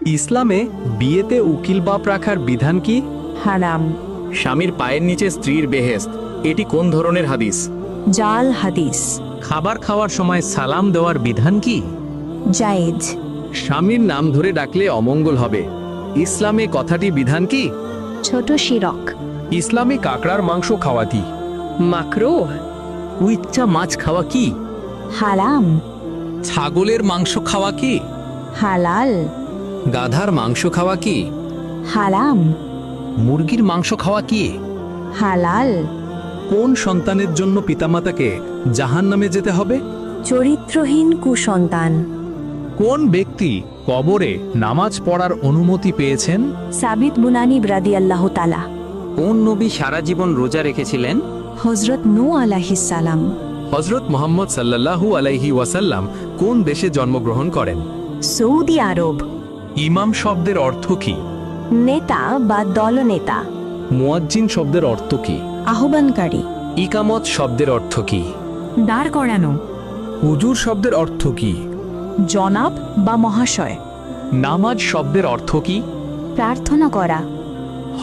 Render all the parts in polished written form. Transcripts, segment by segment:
ইসলামে বিয়েতে উকিল বাপ রাখার বিধান কি? হারাম। স্বামীর পায়ের নিচে স্ত্রীর বেহেশত, এটি কোন ধরনের হাদিস? জাল হাদিস। খাবার খাওয়ার সময় সালাম দেওয়ার বিধান কি? জায়েজ। স্বামীর নাম ধরে ডাকলে অমঙ্গল হবে, ইসলামে কথাটি বিধান কি? ছোট শিরক। ইসলামে কাকড়ার মাংস খাওয়াতি মাকরুহ। কুইচ্চা মাছ খাওয়া কি? হারাম। ছাগলের মাংস খাওয়া কি? হালাল। গাধার মাংস খাওয়া কি? হারাম। মুরগির মাংস খাওয়া কি? হালাল। কোন সন্তানের জন্য পিতামাতাকে জাহান্নামে যেতে হবে? চরিত্রহীন কুসন্তান। কোন ব্যক্তি কবরে নামাজ পড়ার অনুমতি পেয়েছেন? সাবিত বুনানি রাদিয়াল্লাহু তাআলা। কোন নবী সারা জীবন রোজা রেখেছিলেন? হযরত নূহ আলাইহিস সালাম। হযরত মুহাম্মদ সাল্লাল্লাহু আলাইহি ওয়াসাল্লাম কোন দেশে জন্মগ্রহণ করেন? সৌদি আরব। ইমাম শব্দের অর্থ কি? নেতা বা দলনেতা। মুয়াজ্জিন শব্দের অর্থ কি? আহ্বানকারী। ইকামত শব্দের অর্থ কি? দাঁড় করানো। হুজুর শব্দের অর্থ কি? জনাব বা মহাশয়। নামাজ শব্দের অর্থ কি? প্রার্থনা করা।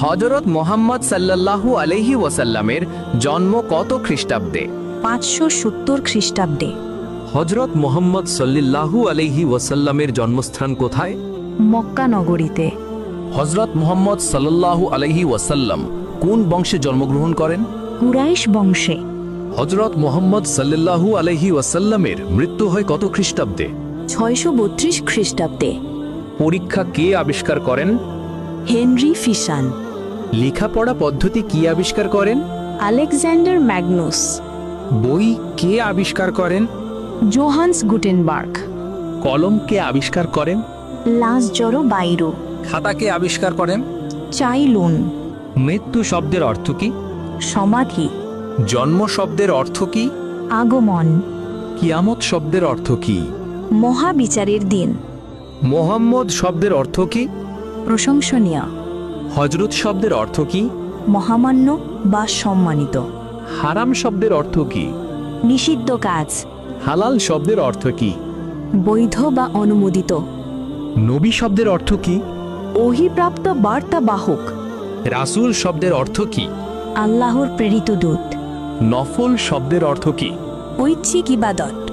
হযরত মুহাম্মদ সাল্লাল্লাহু আলাইহি ওয়াসাল্লামের জন্ম কত খ্রিস্টাব্দে? 570 খ্রিস্টাব্দে। হযরত মুহাম্মদ সাল্লাল্লাহু আলাইহি ওয়াসাল্লামের জন্মস্থান কোথায়? মক্কা নগরীতে। হযরত মুহাম্মদ সাল্লাল্লাহু আলাইহি ওয়াসাল্লাম কোন বংশে জন্মগ্রহণ করেন? কুরাইশ বংশে। হযরত মুহাম্মদ সাল্লাল্লাহু আলাইহি ওয়াসাল্লামের মৃত্যু হয় কত খ্রিস্টাব্দে? 632 খ্রিস্টাব্দে। পরীক্ষা কে আবিষ্কার করেন? হেনরি ফিশান। লেখাপড়া পদ্ধতি কি আবিষ্কার করেন? Alexander Magnus. বই কে আবিষ্কার করেন? Johannes Gutenberg. কলম কে আবিষ্কার করেন? লাস জরো বাইরো। খাতা কে আবিষ্কার করেন? চাইলুন। মৃত্যু শব্দের অর্থ কি? সমাধি। জন্ম শব্দের অর্থ কি? আগমন। কিয়ামত শব্দের অর্থ কি? মহাবিচারের দিন। মোহাম্মদ শব্দের অর্থ কি? প্রশংসনীয়। হযরত শব্দের অর্থ কি? মহামান্য বা সম্মানিত। হারাম শব্দের অর্থ কি? নিষিদ্ধ কাজ। হালাল শব্দের অর্থ কি? বৈধ বা অনুমোদিত। নবী শব্দের অর্থ কি? ওহীপ্রাপ্ত বার্তা বাহক। রাসূল শব্দের অর্থ কি? আল্লাহর প্রেরিত দূত। নফল শব্দের অর্থ কি? ঐচ্ছিক ইবাদত।